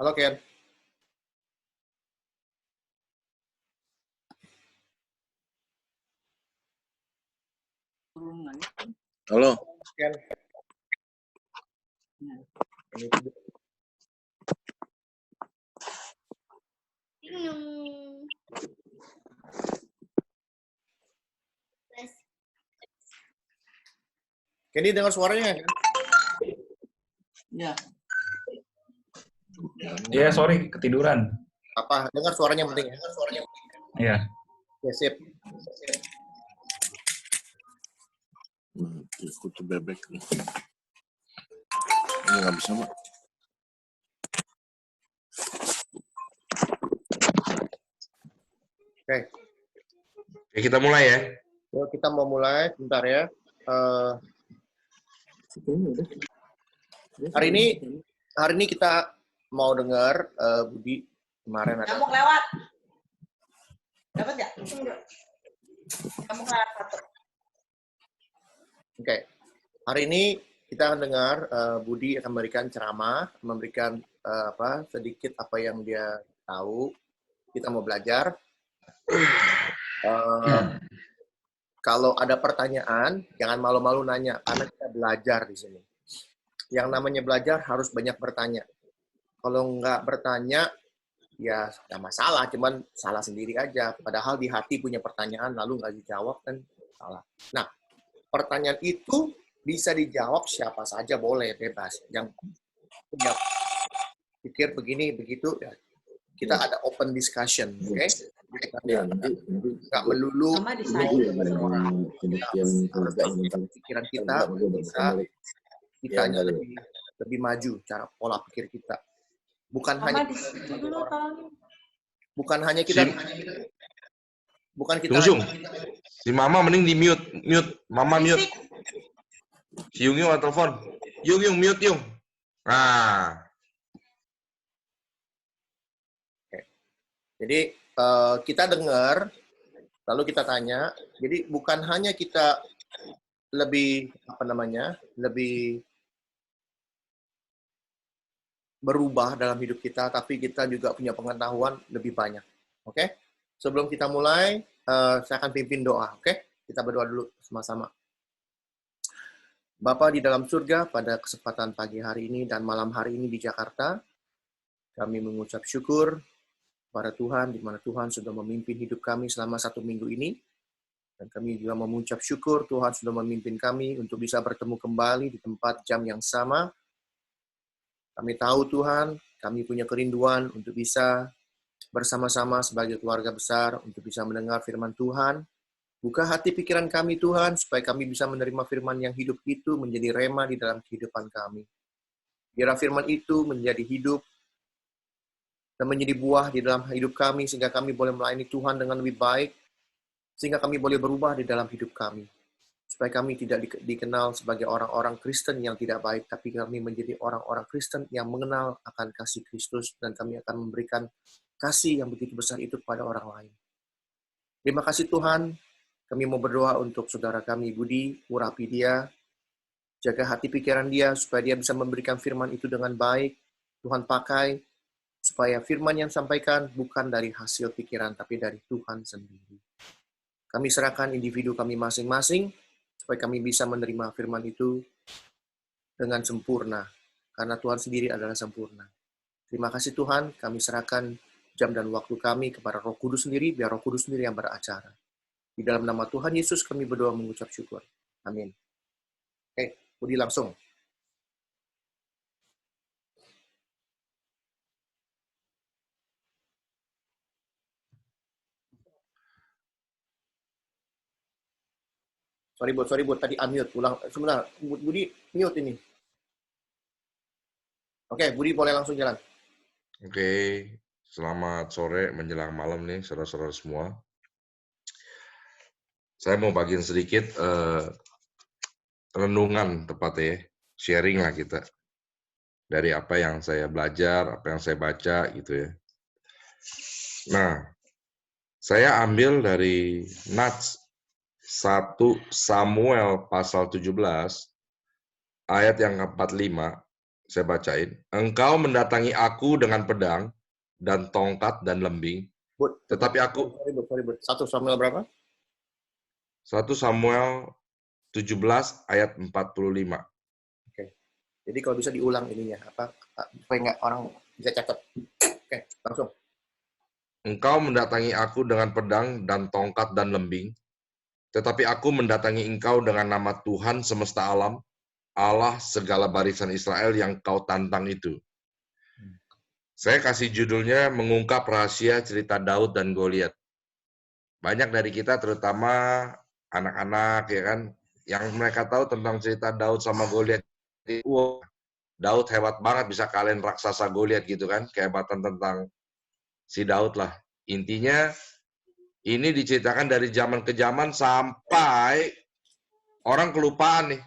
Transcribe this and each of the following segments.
Halo Ken. Halo. Ken. Kenny dengar suaranya kan? Ya. Iya, sorry, ketiduran. Apa? Dengar suaranya yang penting ya? Iya. Ya, sip. Kutu bebek nih. Ini nggak bisa, Mak. Oke. Oke, kita mulai ya. Yuk, kita mau mulai. Bentar ya. Hari ini kita mau dengar Budi kemarin ada. Kamu lewat. Dapat nggak? Kamu lewat satu. Oke. Hari ini kita akan dengar Budi akan memberikan ceramah, memberikan sedikit apa yang dia tahu. Kita mau belajar. Kalau ada pertanyaan, jangan malu-malu nanya, karena kita belajar di sini. Yang namanya belajar harus banyak bertanya. Kalau nggak bertanya, ya nggak masalah, cuman salah sendiri aja. Padahal di hati punya pertanyaan, lalu nggak dijawab, kan salah. Nah, pertanyaan itu bisa dijawab siapa saja boleh, bebas. Yang punya pikir begini, begitu, ya. Kita ada open discussion, oke? Okay? Nggak melulu pikiran kita bisa kitanya lebih maju cara pola pikir kita. Bukan hanya kita Tunggu. Si Mama mending di mute. Mama mute. Si Yung telepon. Yung mute Yung. Nah. Jadi kita dengar, lalu kita tanya. Jadi bukan hanya kita lebih lebih berubah dalam hidup kita, tapi kita juga punya pengetahuan lebih banyak. Oke? Sebelum kita mulai, saya akan pimpin doa. Oke? Kita berdoa dulu sama-sama. Bapa di dalam surga, pada kesempatan pagi hari ini dan malam hari ini di Jakarta, kami mengucap syukur kepada Tuhan, di mana Tuhan sudah memimpin hidup kami selama 1 minggu ini. Dan kami juga mengucap syukur Tuhan sudah memimpin kami untuk bisa bertemu kembali di tempat jam yang sama. Kami tahu Tuhan, kami punya kerinduan untuk bisa bersama-sama sebagai keluarga besar, untuk bisa mendengar firman Tuhan. Buka hati pikiran kami Tuhan, supaya kami bisa menerima firman yang hidup itu menjadi rema di dalam kehidupan kami. Biar firman itu menjadi hidup dan menjadi buah di dalam hidup kami, sehingga kami boleh melayani Tuhan dengan lebih baik, sehingga kami boleh berubah di dalam hidup kami. Supaya kami tidak dikenal sebagai orang-orang Kristen yang tidak baik, tapi kami menjadi orang-orang Kristen yang mengenal akan kasih Kristus, dan kami akan memberikan kasih yang begitu besar itu kepada orang lain. Terima kasih Tuhan, kami mau berdoa untuk saudara kami Budi, urapi dia, jaga hati pikiran dia, supaya dia bisa memberikan firman itu dengan baik. Tuhan pakai, supaya firman yang disampaikan bukan dari hasil pikiran, tapi dari Tuhan sendiri. Kami serahkan individu kami masing-masing, supaya kami bisa menerima firman itu dengan sempurna, karena Tuhan sendiri adalah sempurna. Terima kasih Tuhan, kami serahkan jam dan waktu kami kepada Roh Kudus sendiri, biar Roh Kudus sendiri yang beracara. Di dalam nama Tuhan Yesus kami berdoa mengucap syukur. Amin. Oke, Budi langsung. Sorry buat tadi unmute. Ulang sebentar. Budi mute ini. Oke, Budi boleh langsung jalan. Oke, selamat sore menjelang malam nih saudara-saudara semua. Saya mau bagiin sedikit renungan tepatnya ya, sharing lah kita. Dari apa yang saya belajar, apa yang saya baca gitu ya. Nah, saya ambil dari Nats 1 Samuel pasal 17 ayat yang ke-45 Saya bacain. Engkau mendatangi aku dengan pedang dan tongkat dan lembing, Bud, tetapi aku... Sorry, Bud. 1 Samuel berapa? 1 Samuel 17 ayat 45. Oke. Jadi kalau bisa diulang ininya, supaya nggak orang bisa catat. Oke, langsung. Engkau mendatangi aku dengan pedang dan tongkat dan lembing, tetapi aku mendatangi engkau dengan nama Tuhan semesta alam, Allah segala barisan Israel yang kau tantang itu. Saya kasih judulnya mengungkap rahasia cerita Daud dan Goliat. Banyak dari kita, terutama anak-anak ya kan, yang mereka tahu tentang cerita Daud sama Goliat. Wah, Daud hebat banget bisa kalahin raksasa Goliat gitu kan, kehebatan tentang si Daud lah. Intinya ini diceritakan dari zaman ke zaman sampai orang kelupaan nih.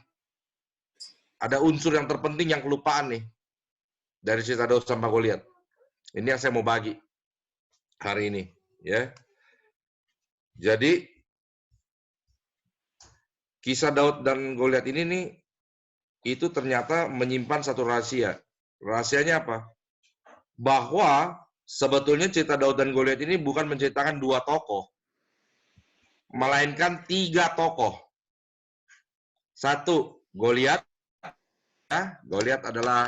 Ada unsur yang terpenting yang kelupaan nih dari cerita Daud sama Goliat. Ini yang saya mau bagi hari ini, ya. Jadi kisah Daud dan Goliat ini nih itu ternyata menyimpan satu rahasia. Rahasianya apa? Bahwa sebetulnya cerita Daud dan Goliat ini bukan menceritakan 2 tokoh, melainkan 3 tokoh. 1, Goliat. Goliat adalah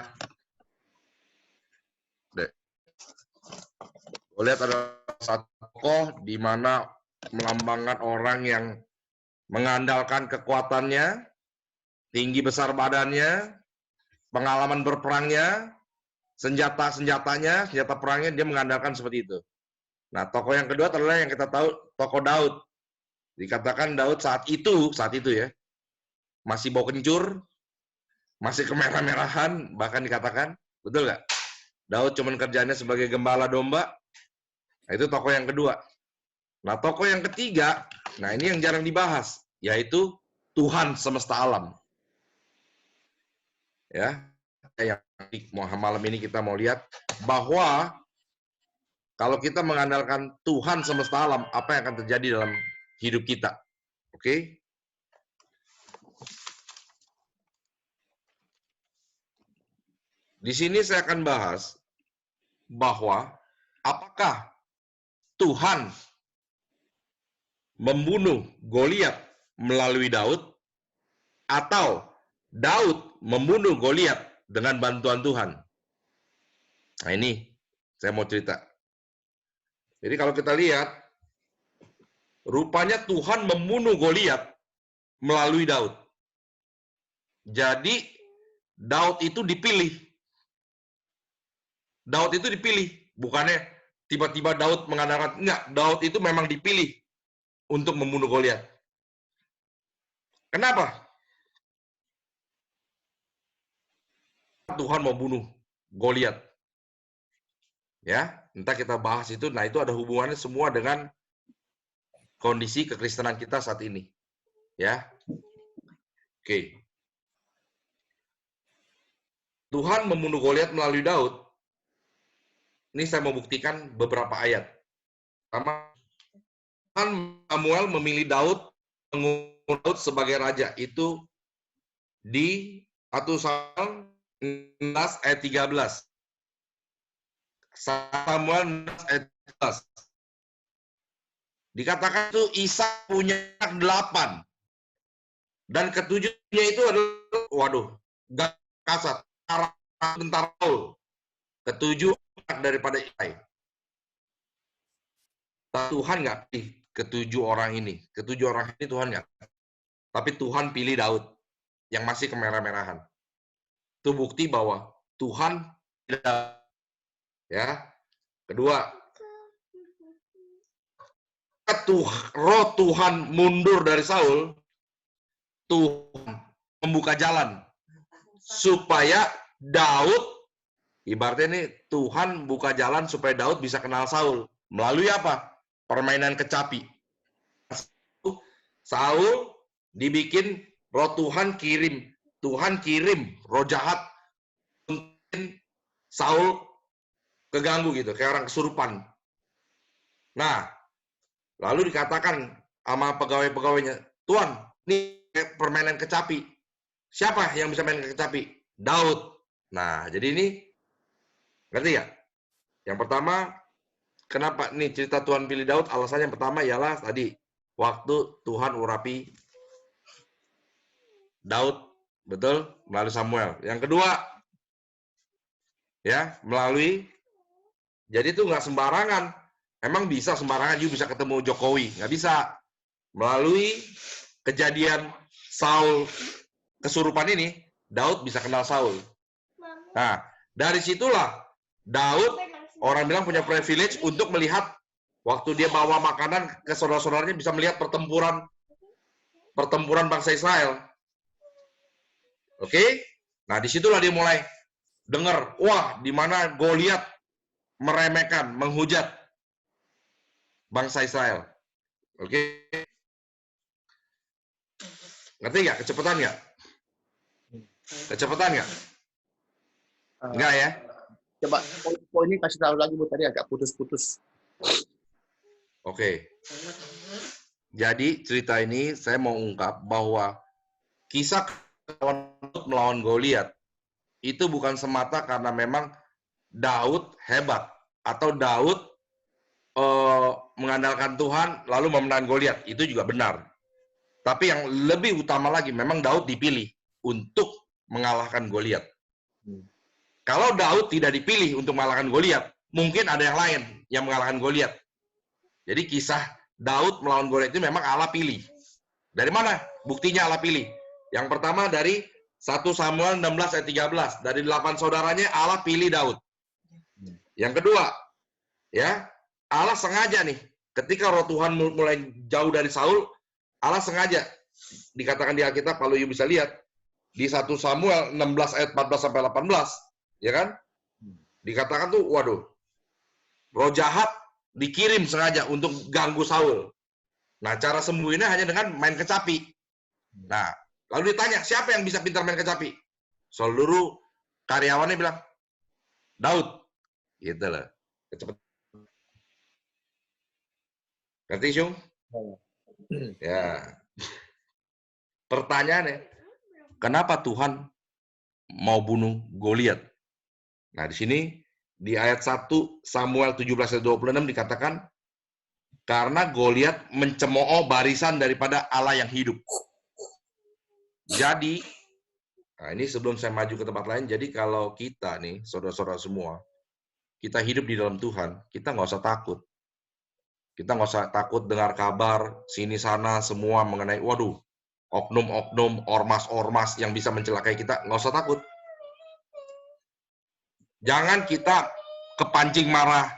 satu tokoh di mana melambangkan orang yang mengandalkan kekuatannya, tinggi besar badannya, pengalaman berperangnya, senjata-senjatanya, senjata perangnya dia mengandalkan seperti itu. Nah, tokoh yang kedua adalah yang kita tahu, tokoh Daud. Dikatakan Daud saat itu ya, masih bau kencur, masih kemerah-merahan, bahkan dikatakan, betul nggak? Daud cuma kerjanya sebagai gembala domba. Nah, itu tokoh yang kedua. Nah, tokoh yang ketiga, nah ini yang jarang dibahas, yaitu Tuhan semesta alam. Ya, yang malam ini kita mau lihat bahwa kalau kita mengandalkan Tuhan semesta alam, apa yang akan terjadi dalam hidup kita? Oke? Di sini saya akan bahas bahwa apakah Tuhan membunuh Goliat melalui Daud atau Daud membunuh Goliat dengan bantuan Tuhan. Nah, ini saya mau cerita. Jadi kalau kita lihat, rupanya Tuhan membunuh Goliat melalui Daud. Jadi Daud itu dipilih. Daud itu dipilih, bukannya tiba-tiba Daud mengandalkan, enggak, Daud itu memang dipilih untuk membunuh Goliat. Kenapa? Tuhan mau bunuh Goliat. Ya, entah kita bahas itu. Nah, itu ada hubungannya semua dengan kondisi kekristenan kita saat ini. Ya. Oke. Tuhan membunuh Goliat melalui Daud. Ini saya mau buktikan beberapa ayat. Pertama, Samuel memilih Daud, mengundang Daud sebagai raja. Itu di 1 Samuel 16 ayat 13. Samuel 16 ayat 13. Dikatakan itu Isa punya 8. Dan ketujuhnya itu adalah, waduh, gak kasar, tentara Saul. Ketujuh anak daripada Isai. Tuhan nggak pilih ketujuh orang ini. Ketujuh orang ini Tuhan nggak. Tapi Tuhan pilih Daud yang masih kemerah-merahan. Itu bukti bahwa Tuhan tidak. Ya. Kedua, roh Tuhan mundur dari Saul, Tuhan membuka jalan supaya Daud, ibaratnya ini Tuhan buka jalan supaya Daud bisa kenal Saul. Melalui apa? Permainan kecapi. Saul dibikin roh Tuhan kirim roh jahat untuk Saul keganggu gitu, kayak orang kesurupan. Nah, lalu dikatakan sama pegawai-pegawainya, Tuan, ini permainan kecapi. Siapa yang bisa main kecapi? Daud. Nah, jadi ini, ngerti ya? Yang pertama, kenapa nih cerita Tuhan pilih Daud? Alasannya yang pertama ialah tadi, waktu Tuhan urapi Daud, betul? Melalui Samuel. Yang kedua, ya, melalui, jadi itu nggak sembarangan. Emang bisa sembarangan, you bisa ketemu Jokowi. Nggak bisa. Melalui kejadian Saul kesurupan ini, Daud bisa kenal Saul. Nah, dari situlah Daud, orang bilang punya privilege untuk melihat waktu dia bawa makanan ke saudara-saudaranya, bisa melihat pertempuran bangsa Israel. Oke? Nah, disitulah dia mulai dengar, wah, di mana Goliat meremehkan, menghujat bangsa Israel. Oke? Ngerti nggak? Kecepatan nggak? Kecepatan nggak? Enggak ya? Coba poin ini kasih tahu lagi, Bu. Tadi agak putus-putus. Oke. Jadi cerita ini saya mau ungkap bahwa kisah Daud melawan Goliat itu bukan semata karena memang Daud hebat atau Daud mengandalkan Tuhan lalu memenangkan Goliat. Itu juga benar. Tapi yang lebih utama lagi, memang Daud dipilih untuk mengalahkan Goliat. Kalau Daud tidak dipilih untuk mengalahkan Goliat, mungkin ada yang lain yang mengalahkan Goliat. Jadi kisah Daud melawan Goliat itu memang Allah pilih. Dari mana buktinya Allah pilih? Yang pertama dari 1 Samuel 16 ayat 13. Dari 8 saudaranya Allah pilih Daud. Yang kedua, ya, Allah sengaja nih, ketika roh Tuhan mulai jauh dari Saul, Allah sengaja, dikatakan di Alkitab, kalau you bisa lihat, di 1 Samuel 16 ayat 14-18, ya kan? Dikatakan tuh, waduh, roh jahat dikirim sengaja untuk ganggu Saul. Nah, cara sembuhinnya hanya dengan main kecapi. Nah, lalu ditanya, siapa yang bisa pintar main kecapi? Seluruh karyawannya bilang, Daud. Gitu loh. Kecepatan. Ngerti, Syung? Ya. Pertanyaannya, kenapa Tuhan mau bunuh Goliat? Nah, di sini di ayat 1 Samuel 17 ayat 26 dikatakan karena Goliat mencemooh barisan daripada Allah yang hidup. Jadi, nah ini sebelum saya maju ke tempat lain, jadi kalau kita nih, saudara-saudara semua, kita hidup di dalam Tuhan, kita nggak usah takut. Kita nggak usah takut dengar kabar sini sana semua mengenai, waduh, oknum-oknum, ormas-ormas yang bisa mencelakai kita, nggak usah takut. Jangan kita kepancing marah,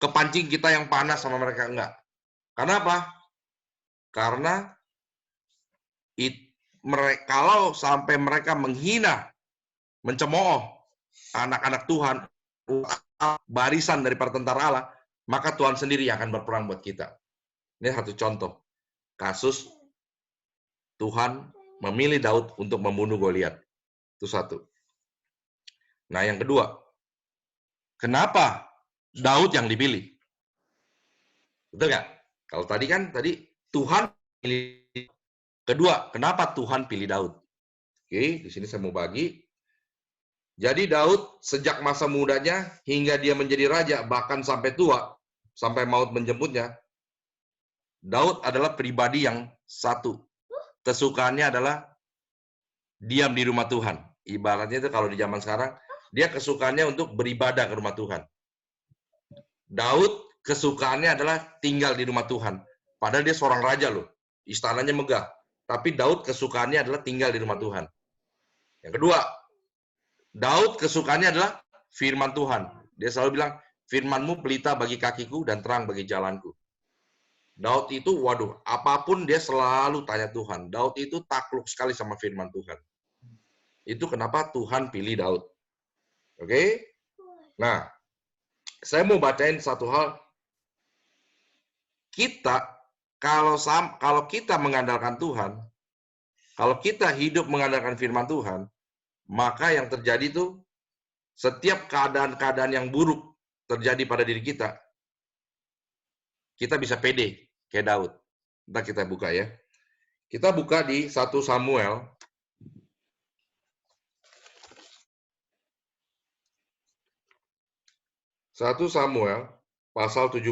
kepancing kita yang panas sama mereka, enggak. Karena apa? Karena kalau sampai mereka menghina, mencemooh anak-anak Tuhan, barisan daripada tentara Allah, maka Tuhan sendiri yang akan berperang buat kita. Ini satu contoh. Kasus Tuhan memilih Daud untuk membunuh Goliat. Itu satu. Nah, yang kedua, kenapa Daud yang dipilih? Betul nggak? Kalau tadi kan, Tuhan pilih. Kedua, kenapa Tuhan pilih Daud? Oke, di sini saya mau bagi. Jadi Daud sejak masa mudanya hingga dia menjadi raja, bahkan sampai tua, sampai maut menjemputnya, Daud adalah pribadi yang satu. Kesukaannya adalah diam di rumah Tuhan. Ibaratnya itu kalau di zaman sekarang, dia kesukaannya untuk beribadah ke rumah Tuhan. Daud kesukaannya adalah tinggal di rumah Tuhan. Padahal dia seorang raja loh. Istananya megah. Tapi Daud kesukaannya adalah tinggal di rumah Tuhan. Yang kedua, Daud kesukaannya adalah firman Tuhan. Dia selalu bilang, firman-Mu pelita bagi kakiku dan terang bagi jalanku. Daud itu, waduh, apapun dia selalu tanya Tuhan. Daud itu takluk sekali sama firman Tuhan. Itu kenapa Tuhan pilih Daud. Oke? Nah, saya mau bacain satu hal. Kita, kalau kita mengandalkan Tuhan, kalau kita hidup mengandalkan firman Tuhan, maka yang terjadi itu setiap keadaan-keadaan yang buruk terjadi pada diri kita bisa pede kayak Daud. Ntar kita buka ya. Kita buka di 1 Samuel 1 Samuel pasal 17.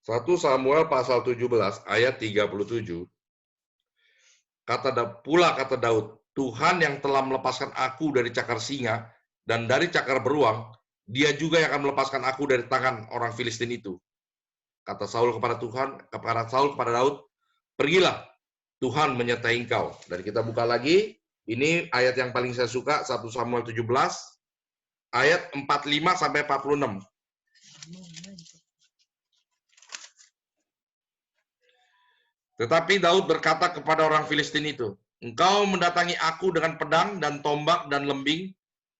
Satu Samuel pasal 17 ayat 37. Kata Daud, Tuhan yang telah melepaskan aku dari cakar singa dan dari cakar beruang, dia juga yang akan melepaskan aku dari tangan orang Filistin itu. Kata Saul kepada Daud, pergilah, Tuhan menyertai engkau. Dan kita buka lagi, ini ayat yang paling saya suka, 1 Samuel 17, ayat 45 sampai 46. Tetapi Daud berkata kepada orang Filistin itu, engkau mendatangi aku dengan pedang dan tombak dan lembing,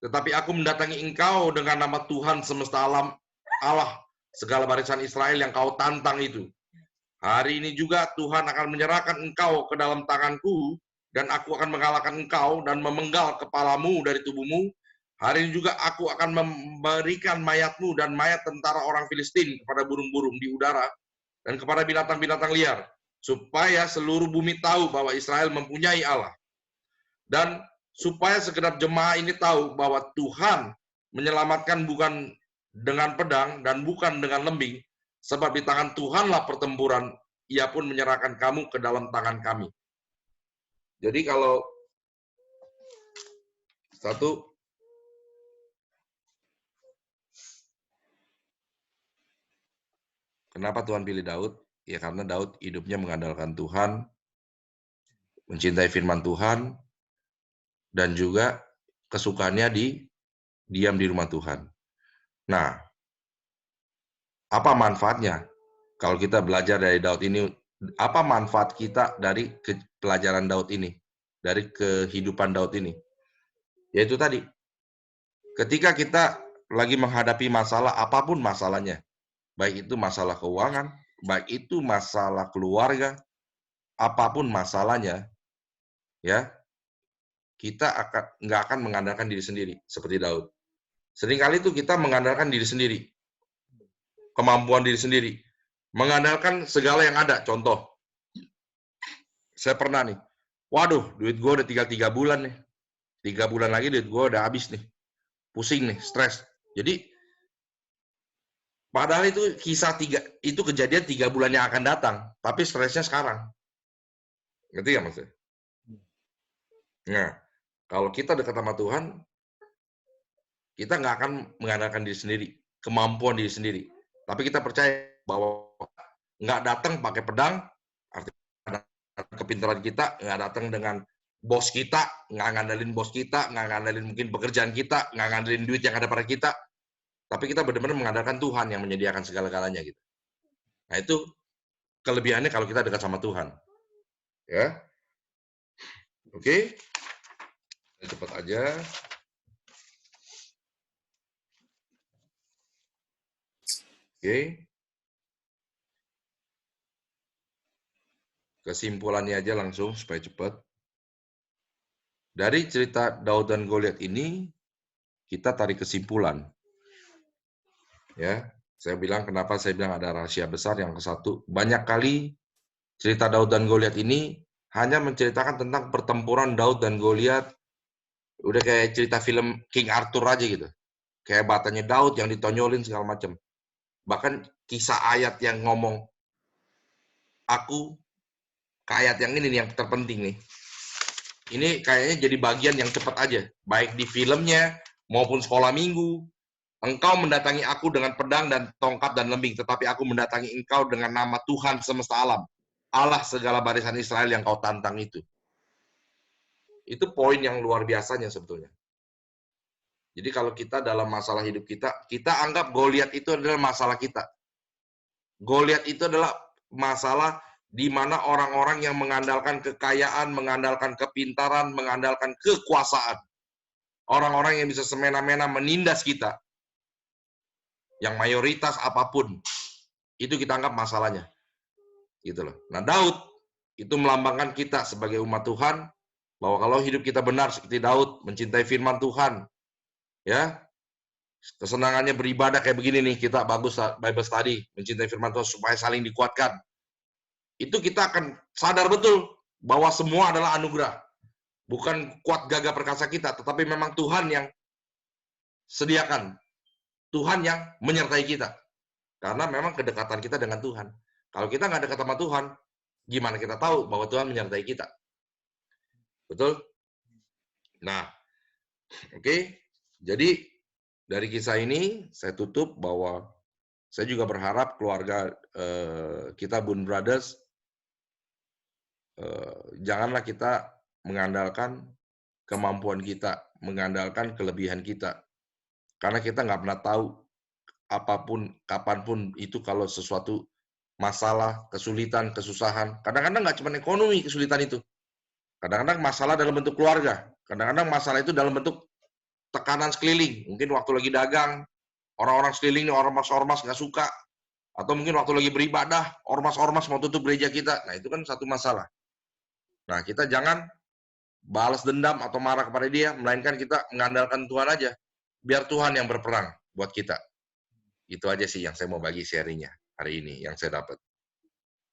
tetapi aku mendatangi engkau dengan nama Tuhan semesta alam, Allah segala barisan Israel yang kau tantang itu. Hari ini juga Tuhan akan menyerahkan engkau ke dalam tanganku, dan aku akan mengalahkan engkau dan memenggal kepalamu dari tubuhmu. Hari ini juga aku akan memberikan mayatmu dan mayat tentara orang Filistin kepada burung-burung di udara dan kepada binatang-binatang liar, supaya seluruh bumi tahu bahwa Israel mempunyai Allah. Dan supaya segenap jemaah ini tahu bahwa Tuhan menyelamatkan bukan dengan pedang dan bukan dengan lembing, sebab di tangan Tuhanlah pertempuran, ia pun menyerahkan kamu ke dalam tangan kami. Jadi kalau kenapa Tuhan pilih Daud? Ya karena Daud hidupnya mengandalkan Tuhan, mencintai firman Tuhan, dan juga kesukaannya diam di rumah Tuhan. Nah, apa manfaatnya kalau kita belajar dari Daud ini? Apa manfaat kita dari pelajaran Daud ini, dari kehidupan Daud ini? Yaitu tadi, ketika kita lagi menghadapi masalah, apapun masalahnya, baik itu masalah keuangan, baik itu masalah keluarga, apapun masalahnya, ya, kita nggak akan mengandalkan diri sendiri seperti Daud. Seringkali itu kita mengandalkan diri sendiri, kemampuan diri sendiri, mengandalkan segala yang ada. Contoh, saya pernah nih, waduh, duit gue udah tinggal 3 bulan nih, 3 bulan lagi duit gue udah habis nih, pusing nih, stres. Jadi padahal itu itu kejadian 3 bulan yang akan datang, tapi stresnya sekarang. Ngerti nggak maksudnya? Nah, kalau kita dekat sama Tuhan, kita nggak akan mengandalkan diri sendiri, kemampuan diri sendiri. Tapi kita percaya bahwa nggak datang pakai pedang, artinya kepintaran kita, nggak datang dengan bos kita, nggak ngandelin bos kita, nggak ngandelin mungkin pekerjaan kita, nggak ngandelin duit yang ada pada kita. Tapi kita benar-benar mengandalkan Tuhan yang menyediakan segala-galanya gitu. Nah itu kelebihannya kalau kita dekat sama Tuhan. Ya, oke, cepat aja. Oke. Kesimpulannya aja langsung supaya cepat. Dari cerita Daud dan Goliat ini, kita tarik kesimpulan. Ya, saya bilang kenapa saya bilang ada rahasia besar. Yang ke-1, banyak kali cerita Daud dan Goliat ini hanya menceritakan tentang pertempuran Daud dan Goliat. Udah kayak cerita film King Arthur aja gitu. Kehebatannya Daud yang ditonyolin segala macam. Bahkan kisah ayat yang ngomong aku ke ayat yang ini nih, yang terpenting nih. Ini kayaknya jadi bagian yang cepat aja. Baik di filmnya maupun sekolah minggu. Engkau mendatangi aku dengan pedang dan tongkat dan lembing, tetapi aku mendatangi engkau dengan nama Tuhan semesta alam, Allah segala barisan Israel yang kau tantang itu. Itu poin yang luar biasanya sebetulnya. Jadi kalau kita dalam masalah hidup kita anggap Goliat itu adalah masalah kita. Goliat itu adalah masalah di mana orang-orang yang mengandalkan kekayaan, mengandalkan kepintaran, mengandalkan kekuasaan. Orang-orang yang bisa semena-mena menindas kita. Yang mayoritas apapun, itu kita anggap masalahnya. Gitu loh. Nah, Daud itu melambangkan kita sebagai umat Tuhan, bahwa kalau hidup kita benar seperti Daud, mencintai firman Tuhan, ya, Kesenangannya beribadah kayak begini nih, kita bagus Bible study, mencintai firman Tuhan supaya saling dikuatkan. Itu kita akan sadar betul bahwa semua adalah anugerah. Bukan kuat gagah perkasa kita, tetapi memang Tuhan yang sediakan. Tuhan yang menyertai kita. Karena memang kedekatan kita dengan Tuhan. Kalau kita nggak dekat sama Tuhan, gimana kita tahu bahwa Tuhan menyertai kita? Betul? Nah, oke. Jadi, dari kisah ini, saya tutup bahwa saya juga berharap keluarga kita, Bund Brothers, janganlah kita mengandalkan kemampuan kita, mengandalkan kelebihan kita. Karena kita nggak pernah tahu apapun, kapanpun itu kalau sesuatu masalah, kesulitan, kesusahan. Kadang-kadang nggak cuma ekonomi kesulitan itu. Kadang-kadang masalah dalam bentuk keluarga. Kadang-kadang masalah itu dalam bentuk tekanan sekeliling. Mungkin waktu lagi dagang, orang-orang sekeliling, ormas-ormas nggak suka. Atau mungkin waktu lagi beribadah, ormas-ormas mau tutup gereja kita. Nah, itu kan satu masalah. Nah, kita jangan balas dendam atau marah kepada dia, melainkan kita mengandalkan Tuhan aja. Biar Tuhan yang berperang buat kita. Itu aja sih yang saya mau bagi sharingnya hari ini, yang saya dapat.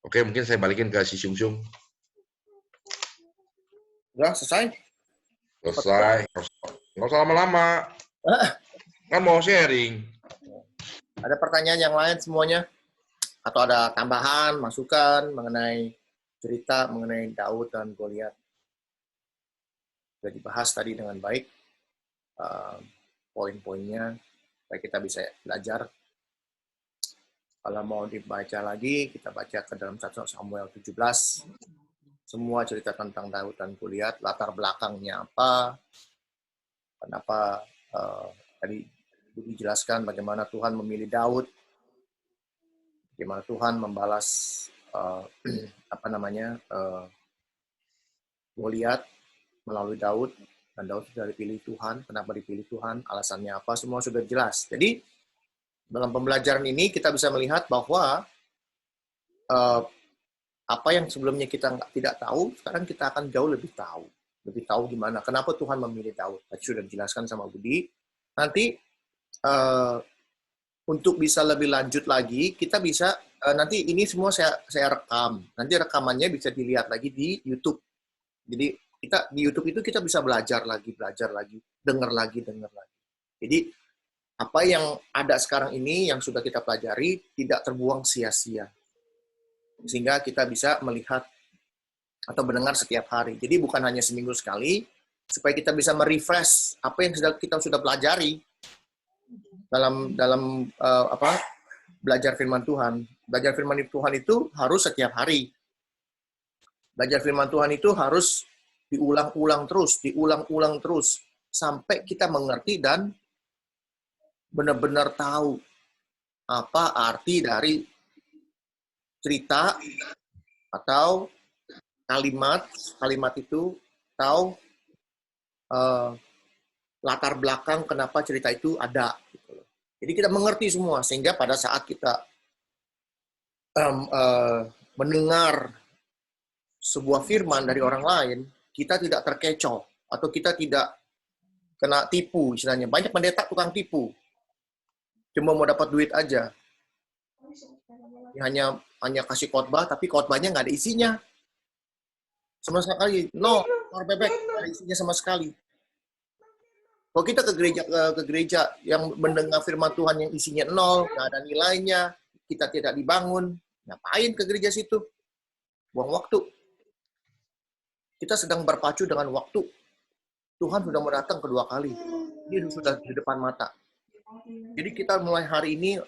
Oke, mungkin saya balikin ke si Sung Sung. Udah, selesai? Selesai. Nggak usah lama-lama. Kan mau sharing. Ada pertanyaan yang lain semuanya? Atau ada tambahan, masukan mengenai cerita mengenai Daud dan Goliat? Sudah dibahas tadi dengan baik poin-poinnya supaya kita bisa belajar. Kalau mau dibaca lagi, kita baca ke dalam 1 Samuel 17. Semua cerita tentang Daud dan Goliat, latar belakangnya apa, kenapa tadi dijelaskan bagaimana Tuhan memilih Daud, bagaimana Tuhan membalas Goliat melalui Daud, dan Daud sudah dipilih Tuhan. Kenapa dipilih Tuhan? Alasannya apa? Semua sudah jelas. Jadi dalam pembelajaran ini kita bisa melihat bahwa apa yang sebelumnya kita tidak tahu, sekarang kita akan jauh lebih tahu gimana. Kenapa Tuhan memilih Daud? Tadi sudah dijelaskan sama Budi. Nanti untuk bisa lebih lanjut lagi, kita bisa nanti ini semua saya rekam. Nanti rekamannya bisa dilihat lagi di YouTube. Jadi kita di YouTube itu kita bisa belajar lagi, dengar lagi. Jadi apa yang ada sekarang ini yang sudah kita pelajari tidak terbuang sia-sia. Sehingga kita bisa melihat atau mendengar setiap hari. Jadi bukan hanya seminggu sekali, supaya kita bisa merefresh apa yang kita sudah pelajari dalam belajar firman Tuhan. Belajar firman Tuhan itu harus setiap hari. Belajar firman Tuhan itu harus diulang-ulang terus sampai kita mengerti dan benar-benar tahu apa arti dari cerita atau kalimat itu, tahu latar belakang kenapa cerita itu ada. Jadi kita mengerti semua, sehingga pada saat kita mendengar sebuah firman dari orang lain, kita tidak terkecoh, atau kita tidak kena tipu, istilahnya. Banyak pendeta tukang tipu. Cuma mau dapat duit aja. Hanya kasih khotbah, tapi khotbahnya nggak ada isinya. Sama sekali. No, bebek, nggak ada isinya sama sekali. Kalau kita ke gereja yang mendengar firman Tuhan yang isinya nol, nggak ada nilainya, kita tidak dibangun, ngapain ke gereja situ? Buang waktu. Kita sedang berpacu dengan waktu. Tuhan sudah mau datang kedua kali. Dia sudah di depan mata. Jadi kita mulai hari ini,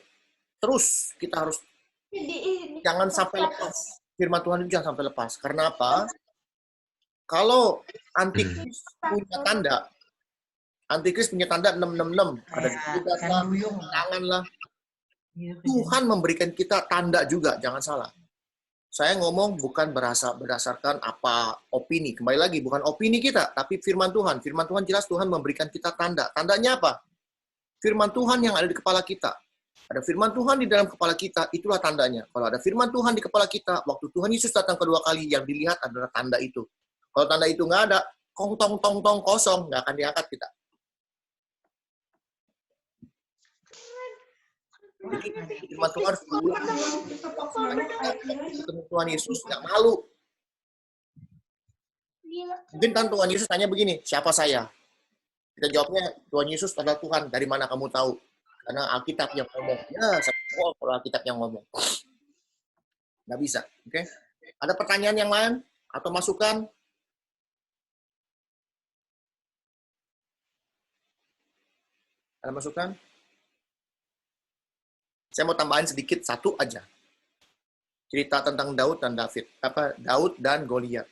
terus kita harus jangan sampai lepas. Firman Tuhan itu jangan sampai lepas. Karena apa? Kalau Antikris punya tanda, Antikris punya tanda 666. Ada juga tangan lah. Tuhan memberikan kita tanda juga, jangan salah. Saya ngomong bukan berdasarkan apa opini. Kembali lagi, bukan opini kita, tapi firman Tuhan. Firman Tuhan jelas Tuhan memberikan kita tanda. Tandanya apa? Firman Tuhan yang ada di kepala kita. Ada firman Tuhan di dalam kepala kita, itulah tandanya. Kalau ada firman Tuhan di kepala kita, waktu Tuhan Yesus datang kedua kali, yang dilihat adalah tanda itu. Kalau tanda itu nggak ada, tong kosong, nggak akan diangkat kita. Jadi firman Tuhan harus diulang. Ketemu Tuhan Yesus nggak malu. Mungkin kan Tuhan Yesus tanya begini, siapa saya? Kita jawabnya, Tuhan Yesus adalah Tuhan. Dari mana kamu tahu? Karena Alkitab yang ngomong. Ya, kalau Alkitab yang ngomong. Nggak bisa. Oke? Ada pertanyaan yang lain? Atau masukan? Ada masukan? Saya mau tambahin sedikit, satu aja. Cerita tentang Daud dan David. Daud dan Goliat.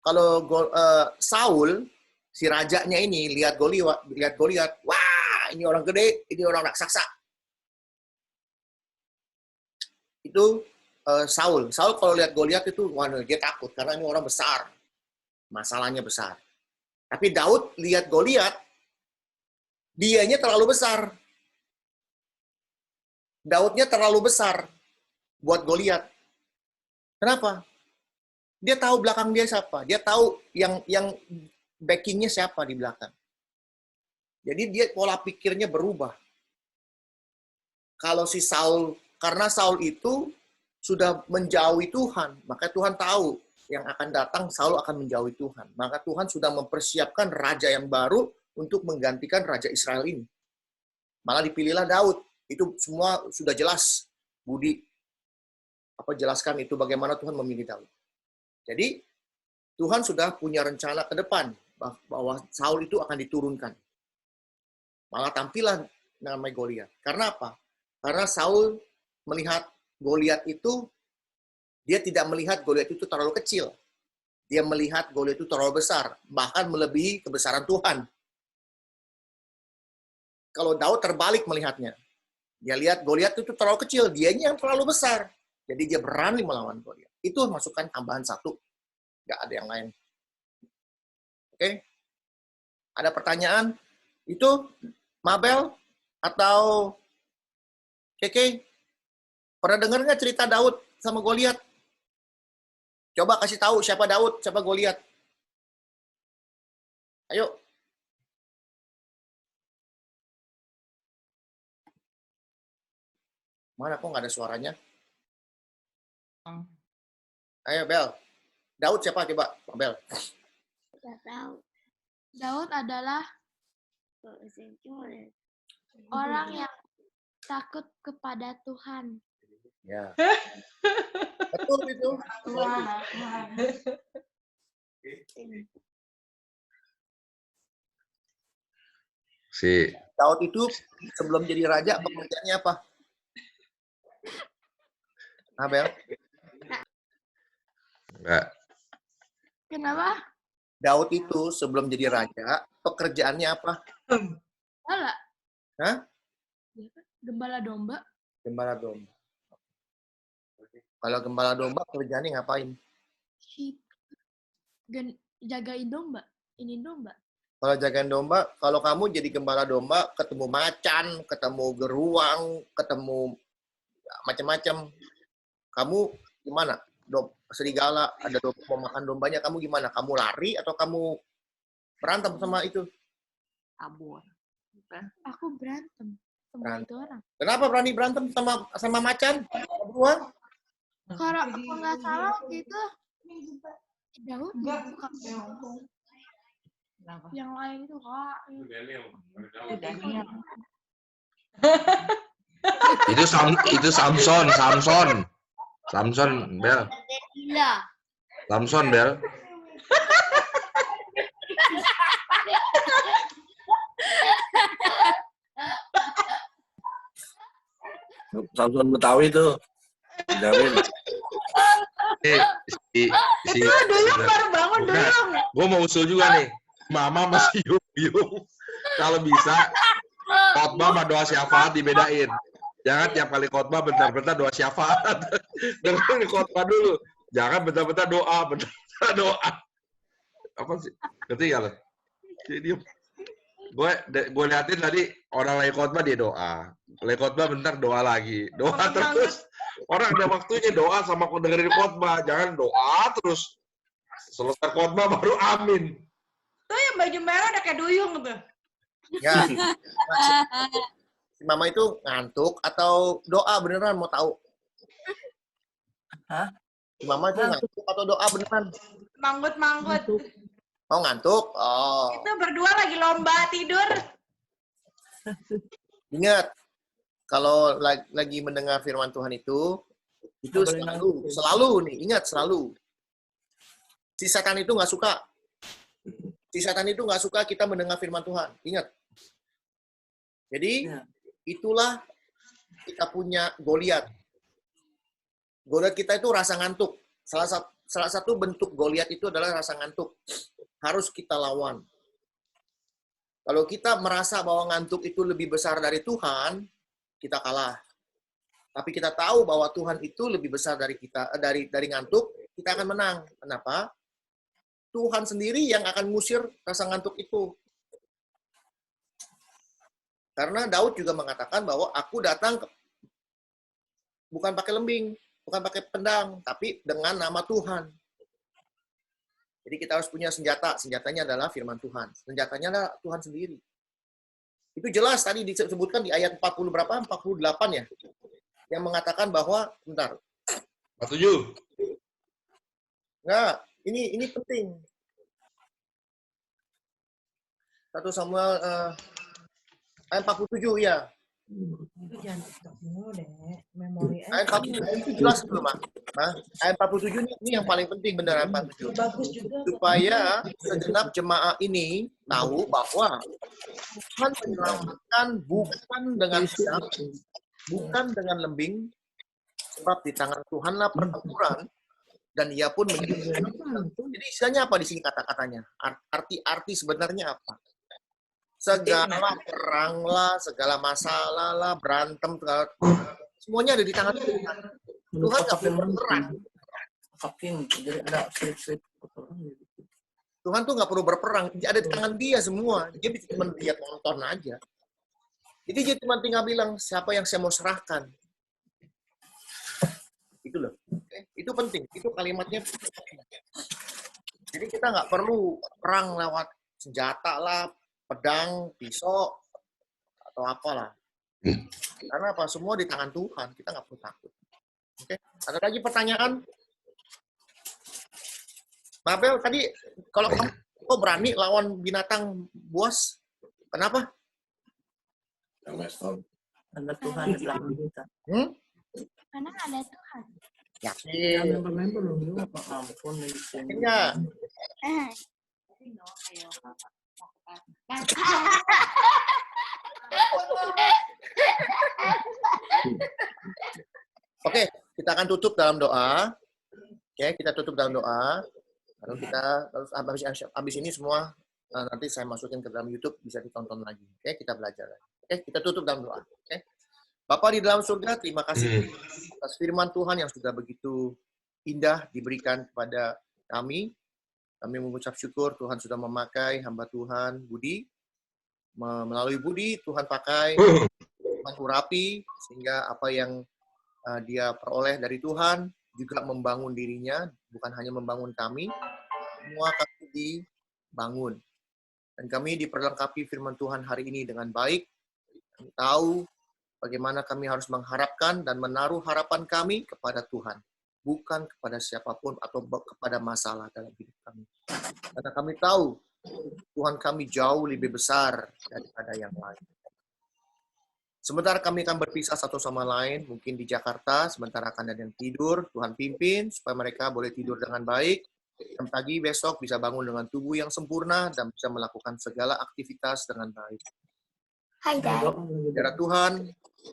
Kalau Saul, si rajanya ini, lihat Goliat, wah, ini orang gede, ini orang raksasa. Itu Saul. Saul kalau lihat Goliat itu, wah, dia takut, karena ini orang besar. Masalahnya besar. Tapi Daud lihat Goliat, dianya terlalu besar. Daudnya terlalu besar buat Goliat. Kenapa? Dia tahu belakang dia siapa. Dia tahu yang backingnya siapa di belakang. Jadi dia pola pikirnya berubah. Kalau si Saul, karena Saul itu sudah menjauhi Tuhan, maka Tuhan tahu yang akan datang Saul akan menjauhi Tuhan. Maka Tuhan sudah mempersiapkan raja yang baru untuk menggantikan raja Israel ini. Malah dipilihlah Daud. Itu semua sudah jelas, Budi. Jelaskan itu bagaimana Tuhan memilih Daud. Jadi, Tuhan sudah punya rencana ke depan bahwa Saul itu akan diturunkan. Malah tampillah namanya Goliat. Karena apa? Karena Saul melihat Goliat itu, dia tidak melihat Goliat itu terlalu kecil. Dia melihat Goliat itu terlalu besar, bahkan melebihi kebesaran Tuhan. Kalau Daud terbalik melihatnya. Dia lihat Goliat itu terlalu kecil, dianya yang terlalu besar. Jadi dia berani melawan Goliat. Itu masukan tambahan satu. Nggak ada yang lain. Oke? Ada pertanyaan? Itu Mabel atau Keke? Pernah dengar nggak cerita Daud sama Goliat? Coba kasih tahu siapa Daud, siapa Goliat. Ayo. Mana kok nggak ada suaranya? Ayo, Bel. Daud siapa coba, Bel? Tidak tahu. Daud adalah orang yang takut kepada Tuhan. Ya. Betul itu. Si Daud itu sebelum jadi raja pekerjaannya apa? Bel? enggak. Kenapa? Daud itu sebelum jadi raja, pekerjaannya apa? Gembala. Hah? Gembala domba. Gembala domba. Kalau gembala domba kerjaannya ngapain? Jagain domba. Ini domba. Kalau jagain domba, kalau kamu jadi gembala domba, ketemu macan, ketemu geruang, ketemu macam-macam. Kamu gimana? Serigala, ada domba mau makan dombanya, kamu gimana? Kamu lari atau kamu berantem sama itu? Kabur. Aku berantem sama itu orang. Kenapa berani berantem sama macan? Beruang? Kalau aku nggak salah gitu, Daud bukan yang lain itu kak. Itu Samson, Bel. Samson, Bel. Samson Betawi tuh. Jamin. Duyung baru bangun, Duyung. Gue mau usul juga nih. Mama masih Yung. Kalau bisa, khotbah sama doa syafaat dibedain. Jangan tiap kali khotbah bentar-bentar doa syafaat. Dengerin khotbah dulu. Jangan bentar-bentar doa. Apa sih? Ngerti gak lo? Gue liatin tadi orang lagi khotbah dia doa. Lagi khotbah bentar doa lagi. Doa terus. Orang ada waktunya doa sama dengerin khotbah. Jangan doa terus. Selesai khotbah baru amin. Tuh yang baju merah udah kayak Duyung tuh. Ya. Si Mama itu ngantuk atau doa beneran mau tahu? Hah? Si Mama itu ngantuk atau doa beneran? Manggut. Mau ngantuk? Oh. Itu berdua lagi lomba tidur. Ingat, kalau lagi mendengar firman Tuhan itu selalu nih, ingat selalu. Si setan itu nggak suka. Si setan itu nggak suka kita mendengar firman Tuhan. Ingat. Jadi, itulah kita punya Goliat. Goliat kita itu rasa ngantuk. Salah satu bentuk Goliat itu adalah rasa ngantuk. Harus kita lawan. Kalau kita merasa bahwa ngantuk itu lebih besar dari Tuhan, kita kalah. Tapi kita tahu bahwa Tuhan itu lebih besar dari kita, dari ngantuk, kita akan menang. Kenapa? Tuhan sendiri yang akan ngusir rasa ngantuk itu. Karena Daud juga mengatakan bahwa aku datang bukan pakai lembing, bukan pakai pedang, tapi dengan nama Tuhan. Jadi kita harus punya senjata. Senjatanya adalah firman Tuhan. Senjatanya adalah Tuhan sendiri. Itu jelas tadi disebutkan di ayat 40 berapa? 48 ya. Yang mengatakan bahwa, bentar. 47. Enggak, ini penting. 1 Samuel ayat 47 ya. Jangan TikTok mulu deh, memori Ayat 47 itu jelas belum, Mak? Ayat 47 ini yang paling penting benar, ayat 47. bagus juga. Supaya segenap jemaah ini tahu bahwa Tuhan menyelamatkan bukan dengan pedang, bukan dengan lembing, sebab di tangan Tuhanlah pertempuran, dan ia pun menjadi. Jadi istilahnya apa di sini kata-katanya? Arti sebenarnya apa? Segala perang lah, segala masalah lah, berantem, semuanya ada di tangan Tuhan. Tuhan nggak perlu berperang. Jadi ada slip-slip. Tuhan tuh nggak perlu berperang, ada di tangan Dia semua. Dia cuma lihat nonton aja. Jadi dia cuma tinggal bilang siapa yang saya mau serahkan. Itu loh. Itu penting. Itu kalimatnya. Jadi kita nggak perlu perang lewat senjata lah, pedang, pisau, atau apalah. Karena apa? Semua di tangan Tuhan. Kita nggak perlu takut. Oke? Ada lagi pertanyaan? Mabel, tadi kalau kamu kok berani lawan binatang buas? Kenapa? Karena Tuhan di belakang kita. Karena ada Tuhan. Yakin. Lempar-lempar loh. Ampun, Yakin nggak? Oke, kita akan tutup dalam doa. Oke, kita tutup dalam doa. Lalu kita habis ini semua nanti saya masukin ke dalam YouTube, bisa ditonton lagi. Oke, kita belajar lagi. Oke, kita tutup dalam doa. Oke. Bapa di dalam surga, terima kasih atas firman Tuhan yang sudah begitu indah diberikan kepada kami. Kami mengucap syukur Tuhan sudah memakai hamba Tuhan Budi. Melalui Budi, Tuhan pakai, Tuhan urapi, sehingga apa yang dia peroleh dari Tuhan juga membangun dirinya, bukan hanya membangun kami, semua kami dibangun. Dan kami diperlengkapi firman Tuhan hari ini dengan baik. Kami tahu bagaimana kami harus mengharapkan dan menaruh harapan kami kepada Tuhan, bukan kepada siapapun atau kepada masalah dalam hidup kami. Karena kami tahu Tuhan kami jauh lebih besar daripada yang lain. Sementara kami akan berpisah satu sama lain, mungkin di Jakarta, sementara akan ada yang tidur, Tuhan pimpin supaya mereka boleh tidur dengan baik, dan pagi besok bisa bangun dengan tubuh yang sempurna dan bisa melakukan segala aktivitas dengan baik. Hai, Dad. Saudara Tuhan,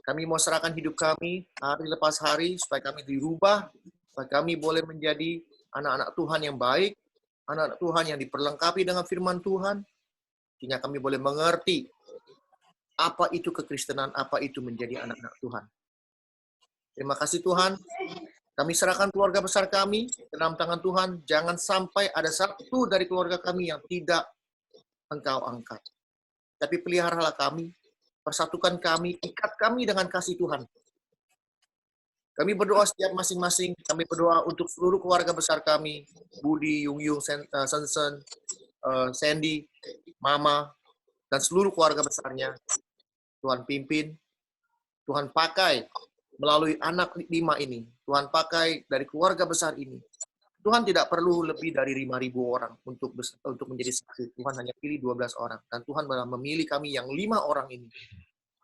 kami mau serahkan hidup kami hari lepas hari supaya kami dirubah, supaya kami boleh menjadi anak-anak Tuhan yang baik, anak-anak Tuhan yang diperlengkapi dengan firman Tuhan, sehingga kami boleh mengerti apa itu kekristenan, apa itu menjadi anak-anak Tuhan. Terima kasih Tuhan. Kami serahkan keluarga besar kami ke dalam tangan Tuhan. Jangan sampai ada satu dari keluarga kami yang tidak Engkau angkat. Tapi peliharalah kami, persatukan kami, ikat kami dengan kasih Tuhan. Kami berdoa setiap masing-masing. Kami berdoa untuk seluruh keluarga besar kami. Budi, Yung, Sensen, Sandy, Mama, dan seluruh keluarga besarnya. Tuhan pimpin, Tuhan pakai melalui anak 5 ini. Tuhan pakai dari keluarga besar ini. Tuhan tidak perlu lebih dari 5.000 orang untuk menjadi saksi. Tuhan hanya pilih 12 orang. Dan Tuhan malah memilih kami yang 5 orang ini.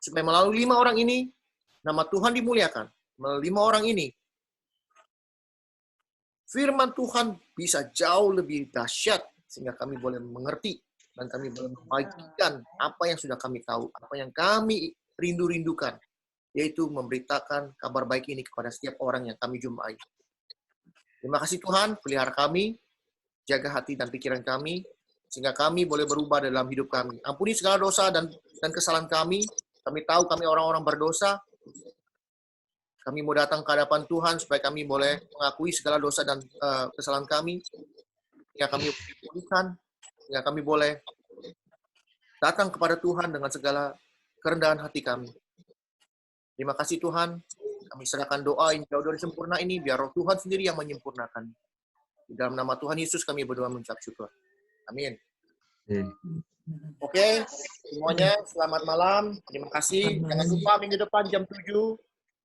Supaya melalui 5 orang ini, nama Tuhan dimuliakan. Melalui 5 orang ini, firman Tuhan bisa jauh lebih dahsyat sehingga kami boleh mengerti dan kami boleh membagikan apa yang sudah kami tahu, apa yang kami rindu-rindukan, yaitu memberitakan kabar baik ini kepada setiap orang yang kami jumpai. Terima kasih Tuhan, pelihara kami, jaga hati dan pikiran kami, sehingga kami boleh berubah dalam hidup kami. Ampuni segala dosa dan kesalahan kami. Kami tahu kami orang-orang berdosa. Kami mau datang ke hadapan Tuhan supaya kami boleh mengakui segala dosa dan kesalahan kami. Ya kami pulihkan, ya kami boleh datang kepada Tuhan dengan segala kerendahan hati kami. Terima kasih Tuhan. Kami serahkan doa yang jauh dari sempurna ini, biar Roh Tuhan sendiri yang menyempurnakan. Di dalam nama Tuhan Yesus kami berdoa mengucap syukur. Amin. Oke, semuanya selamat malam. Terima kasih. Jangan lupa minggu depan jam 7.